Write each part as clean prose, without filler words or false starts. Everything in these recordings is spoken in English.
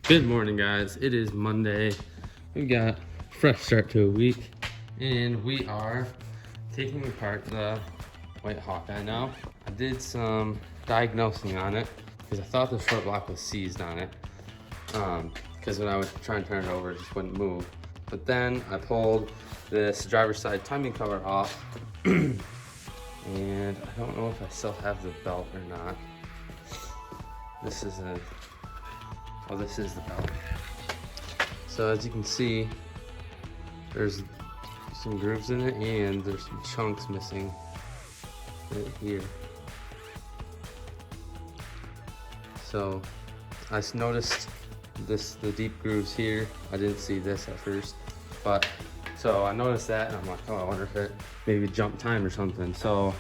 Good morning, guys. It is Monday. We've got a fresh start to a week, and we are taking apart the White Hawkeye now. I did some diagnosing on it because I thought the short block was seized on it. Because when I was trying to turn it over, it just wouldn't move. But then I pulled this driver's side timing cover off, and I don't know if I still have the belt or not. This is the belt. So as you can see, there's some grooves in it and there's some chunks missing right here. So I noticed the deep grooves here. I didn't see this at first, but so I noticed that and I'm like, oh, I wonder if it maybe jumped time or something. So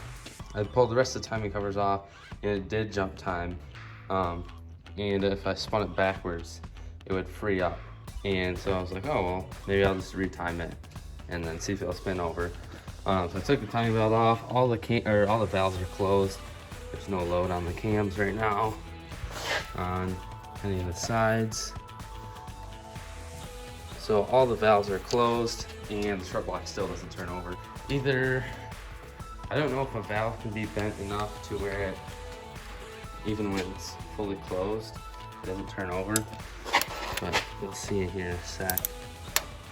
I pulled the rest of the timing covers off and it did jump time. And if I spun it backwards, it would free up. And so I was like, oh, well, maybe I'll just retime it and then see if it'll spin over. So I took the timing belt off. All the valves are closed. There's no load on the cams right now on any of the sides. So all the valves are closed and the short block still doesn't turn over. I don't know if a valve can be bent enough to where it, even when it's fully closed, it doesn't turn over, but you'll see it here in a sec.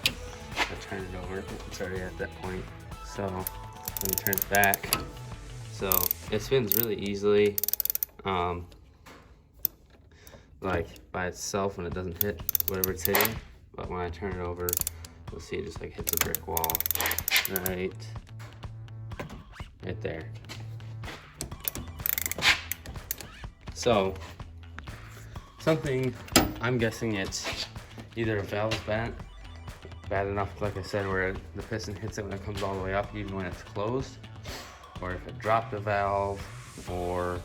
I turn it over, it's already at that point. So let me turn it back. So it spins really easily, like by itself when it doesn't hit whatever it's hitting. But when I turn it over, you'll see it just like hits a brick wall, right there. So, something, I'm guessing it's either a valve bent, bad enough, like I said, where the piston hits it when it comes all the way up, even when it's closed, or if it dropped a valve, or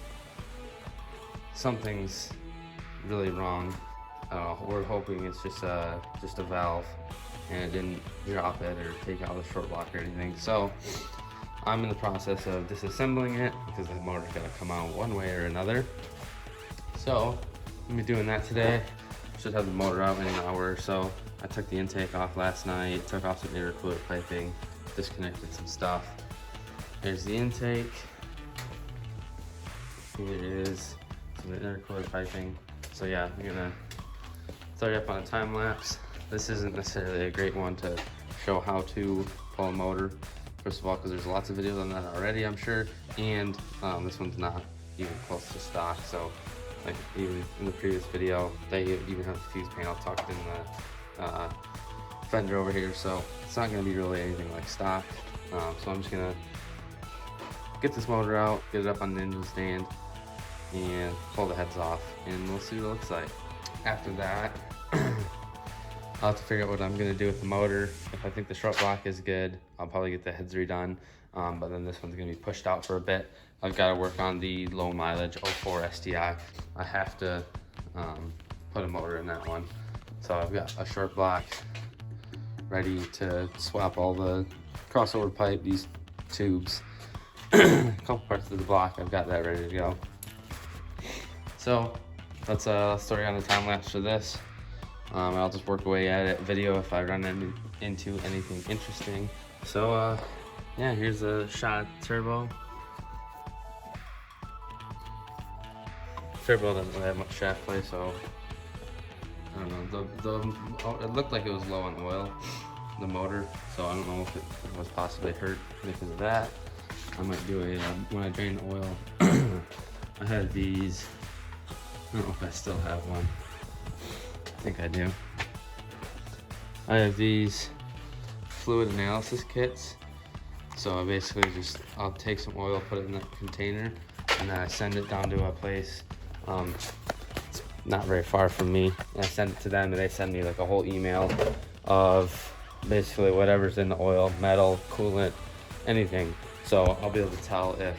something's really wrong. We're hoping it's just a valve, and it didn't drop it or take out the short block or anything. So, I'm in the process of disassembling it because the motor's gonna come out one way or another. So, I'm gonna be doing that today. Should have the motor out in an hour or so. I took the intake off last night, took off some intercooler piping, disconnected some stuff. Here's the intake. Here is some intercooler piping. So yeah, I'm gonna start up on a time lapse. This isn't necessarily a great one to show how to pull a motor. First of all, because there's lots of videos on that already, I'm sure. And this one's not even close to stock. So like even in the previous video, they even have the fuse panel tucked in the fender over here, so it's not going to be really anything like stock. So I'm just going to get this motor out, get it up on the engine stand, and pull the heads off, and we'll see what it looks like. After that, I'll have to figure out what I'm going to do with the motor. If I think the short block is good, I'll probably get the heads redone, but then this one's going to be pushed out for a bit. I've got to work on the low mileage 04 STI. I have to put a motor in that one. So I've got a short block ready to swap all the crossover pipe, these tubes, a couple parts of the block. I've got that ready to go. So let's start on the time lapse for this. I'll just work away at it, video if I run into anything interesting. So yeah, here's a shot of turbo. Turbo doesn't really have much shaft play, so I don't know. It looked like it was low on oil, the motor, so I don't know if it was possibly hurt because of that. I might do a when I drain the oil. I had these. I don't know if I still have one. I think I do. I have these fluid analysis kits. So I basically I'll take some oil, put it in the container, and then I send it down to a place. It's not very far from me. And I send it to them and they send me like a whole email of basically whatever's in the oil, metal, coolant, anything. So I'll be able to tell if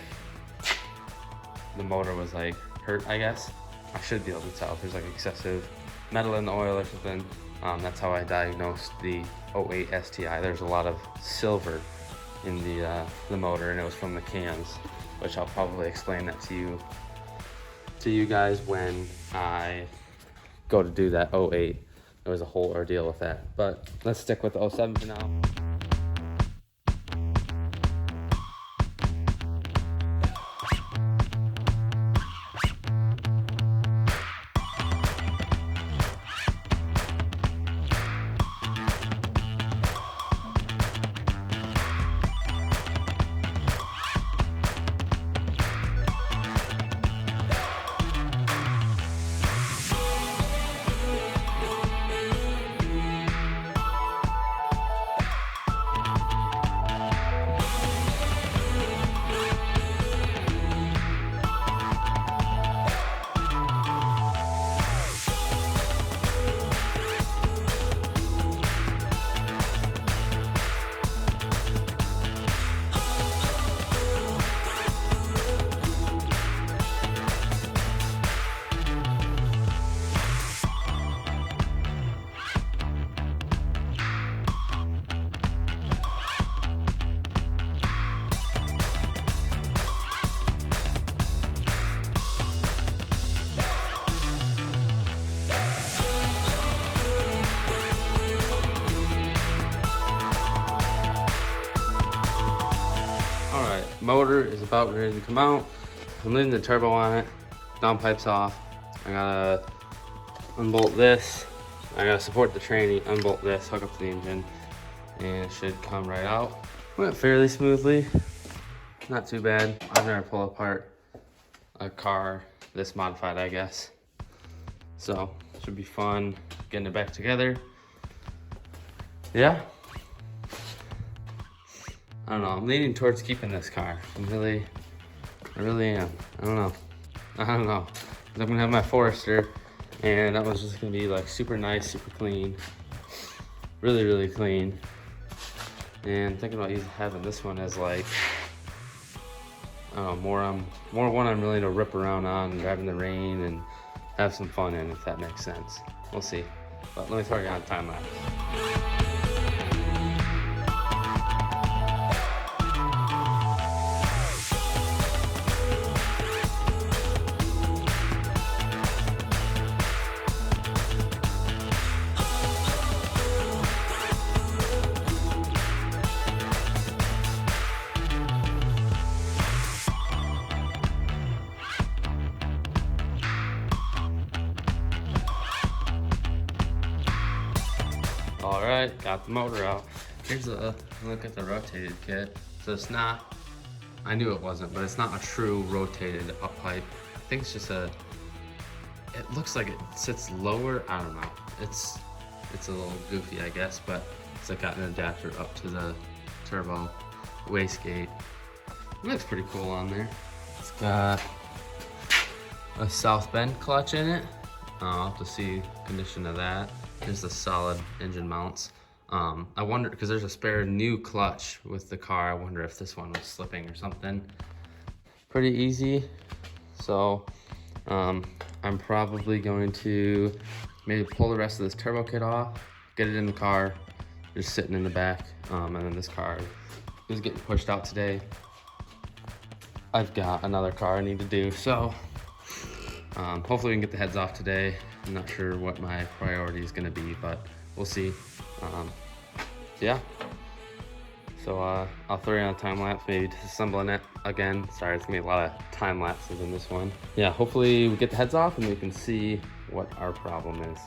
the motor was like hurt, I guess. I should be able to tell if there's like excessive metal in the oil or something. That's how I diagnosed the 08 STI. There's a lot of silver in the motor, and it was from the cams, which I'll probably explain that to you guys when I go to do that 08. It was a whole ordeal with that. But let's stick with the 07 for now. Alright, motor is about ready to come out. I'm leaving the turbo on it. Downpipe's off. I gotta unbolt this. I gotta support the tranny, unbolt this, hook up to the engine, and it should come right out. Went fairly smoothly. Not too bad. I've never pulled apart a car this modified, I guess. So, should be fun getting it back together. Yeah. I don't know, I'm leaning towards keeping this car. I really am. I don't know. 'Cause I'm gonna have my Forester, and that was just gonna be like super nice, super clean. Really clean. And thinking about having this one as like, I don't know, more one I'm willing to rip around on and drive in the rain and have some fun in, if that makes sense. We'll see. But let me throw you on time lapse. All right, got the motor out. Here's a look at the rotated kit. So it's not, I knew it wasn't, but it's not a true rotated up pipe. I think it's just it looks like it sits lower. I don't know. It's a little goofy, I guess, but it's like got an adapter up to the turbo wastegate. It looks pretty cool on there. It's got a South Bend clutch in it. I'll have to see condition of that. Here's the solid engine mounts. I wonder, because there's a spare new clutch with the car, I wonder if this one was slipping or something. Pretty easy. So I'm probably going to maybe pull the rest of this turbo kit off, get it in the car, just sitting in the back. And then this car is getting pushed out today. I've got another car I need to do, so hopefully we can get the heads off today. I'm not sure what my priority is gonna be, but we'll see. Yeah. So I'll throw you on a time lapse, maybe disassembling it again. Sorry, it's gonna be a lot of time lapses in this one. Yeah, hopefully we get the heads off and we can see what our problem is.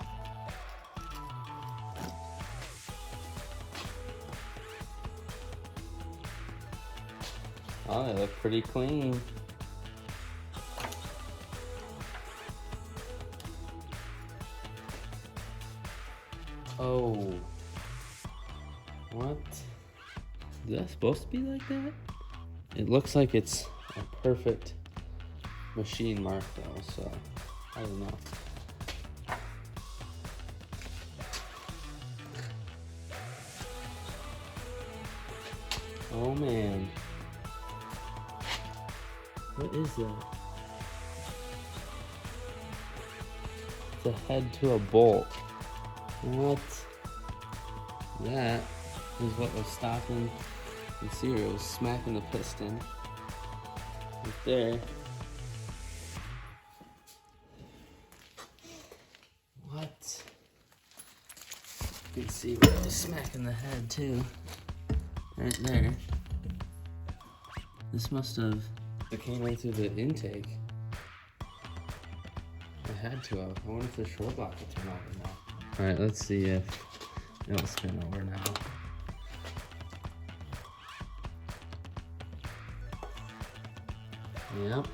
Oh, they look pretty clean. Oh, what? Is that supposed to be like that? It looks like it's a perfect machine mark though, so I don't know. Oh man. What is that? It's a head to a bolt. What? That is what was stopping the serial. It was smacking the piston right there. What? You can see really smacking the head too. Right there. This must have, it came right through the intake. It had to have. I wonder if the short block will turn over now. All right, let's see if it'll spin over now. Yep,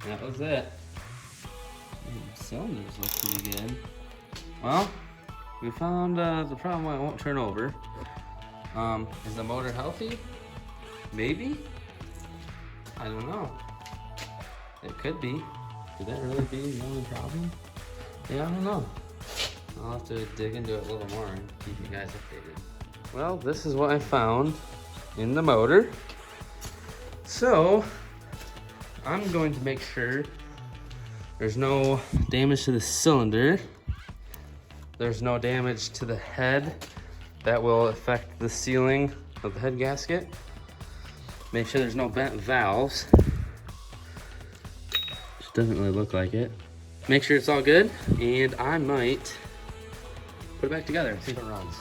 that was it. Cylinders look pretty good. Well, we found the problem why it won't turn over. Is the motor healthy? Maybe? I don't know. It could be. Could that really be the only problem? Yeah, I don't know. I'll have to dig into it a little more and keep you guys updated. Well, this is what I found in the motor. So, I'm going to make sure there's no damage to the cylinder. There's no damage to the head that will affect the sealing of the head gasket. Make sure there's no bent valves. Which doesn't really look like it. Make sure it's all good, and I might put it back together and see if it runs.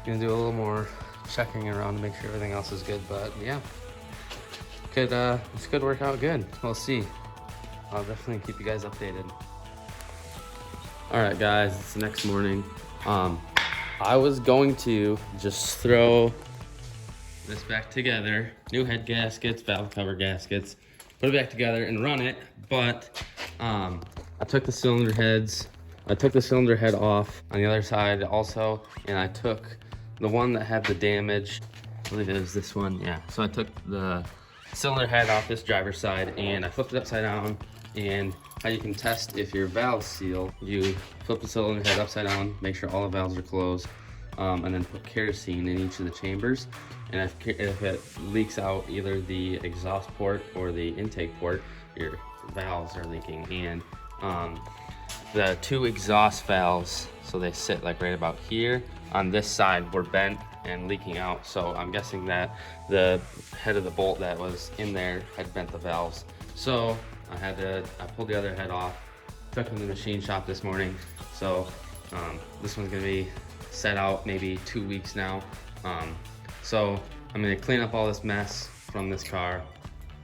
Gonna do a little more checking around to make sure everything else is good, but yeah. This could work out good. We'll see. I'll definitely keep you guys updated. All right, guys, it's the next morning. I was going to just throw this back together, new head gaskets, valve cover gaskets, put it back together and run it, but I took the cylinder head off on the other side also, and I took the one that had the damage. I believe it was this one, yeah. So I took the cylinder head off this driver's side and I flipped it upside down. And how you can test if your valves seal, you flip the cylinder head upside down, make sure all the valves are closed, and then put kerosene in each of the chambers. And if it leaks out either the exhaust port or the intake port, your valves are leaking. And the two exhaust valves, so they sit like right about here, on this side were bent and leaking out. So I'm guessing that the head of the bolt that was in there had bent the valves. So I pulled the other head off, took it to the machine shop this morning. So this one's gonna be set out maybe 2 weeks now. So I'm gonna clean up all this mess from this car,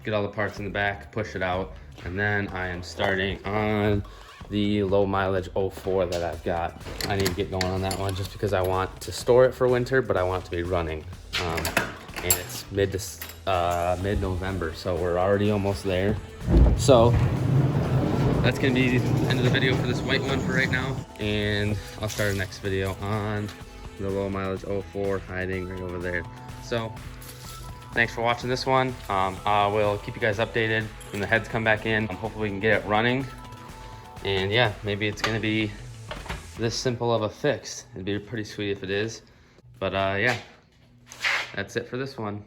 get all the parts in the back, push it out, and then I am starting on the low mileage 04 that I've got. I need to get going on that one just because I want to store it for winter, but I want it to be running. And it's mid-November, so we're already almost there. So that's gonna be the end of the video for this white one for right now, and I'll start the next video on the low mileage 04 hiding right over there. So thanks for watching this one. I will keep you guys updated when the heads come back in. Hopefully we can get it running, and yeah, maybe it's gonna be this simple of a fix. It'd be pretty sweet if it is, but yeah, that's it for this one.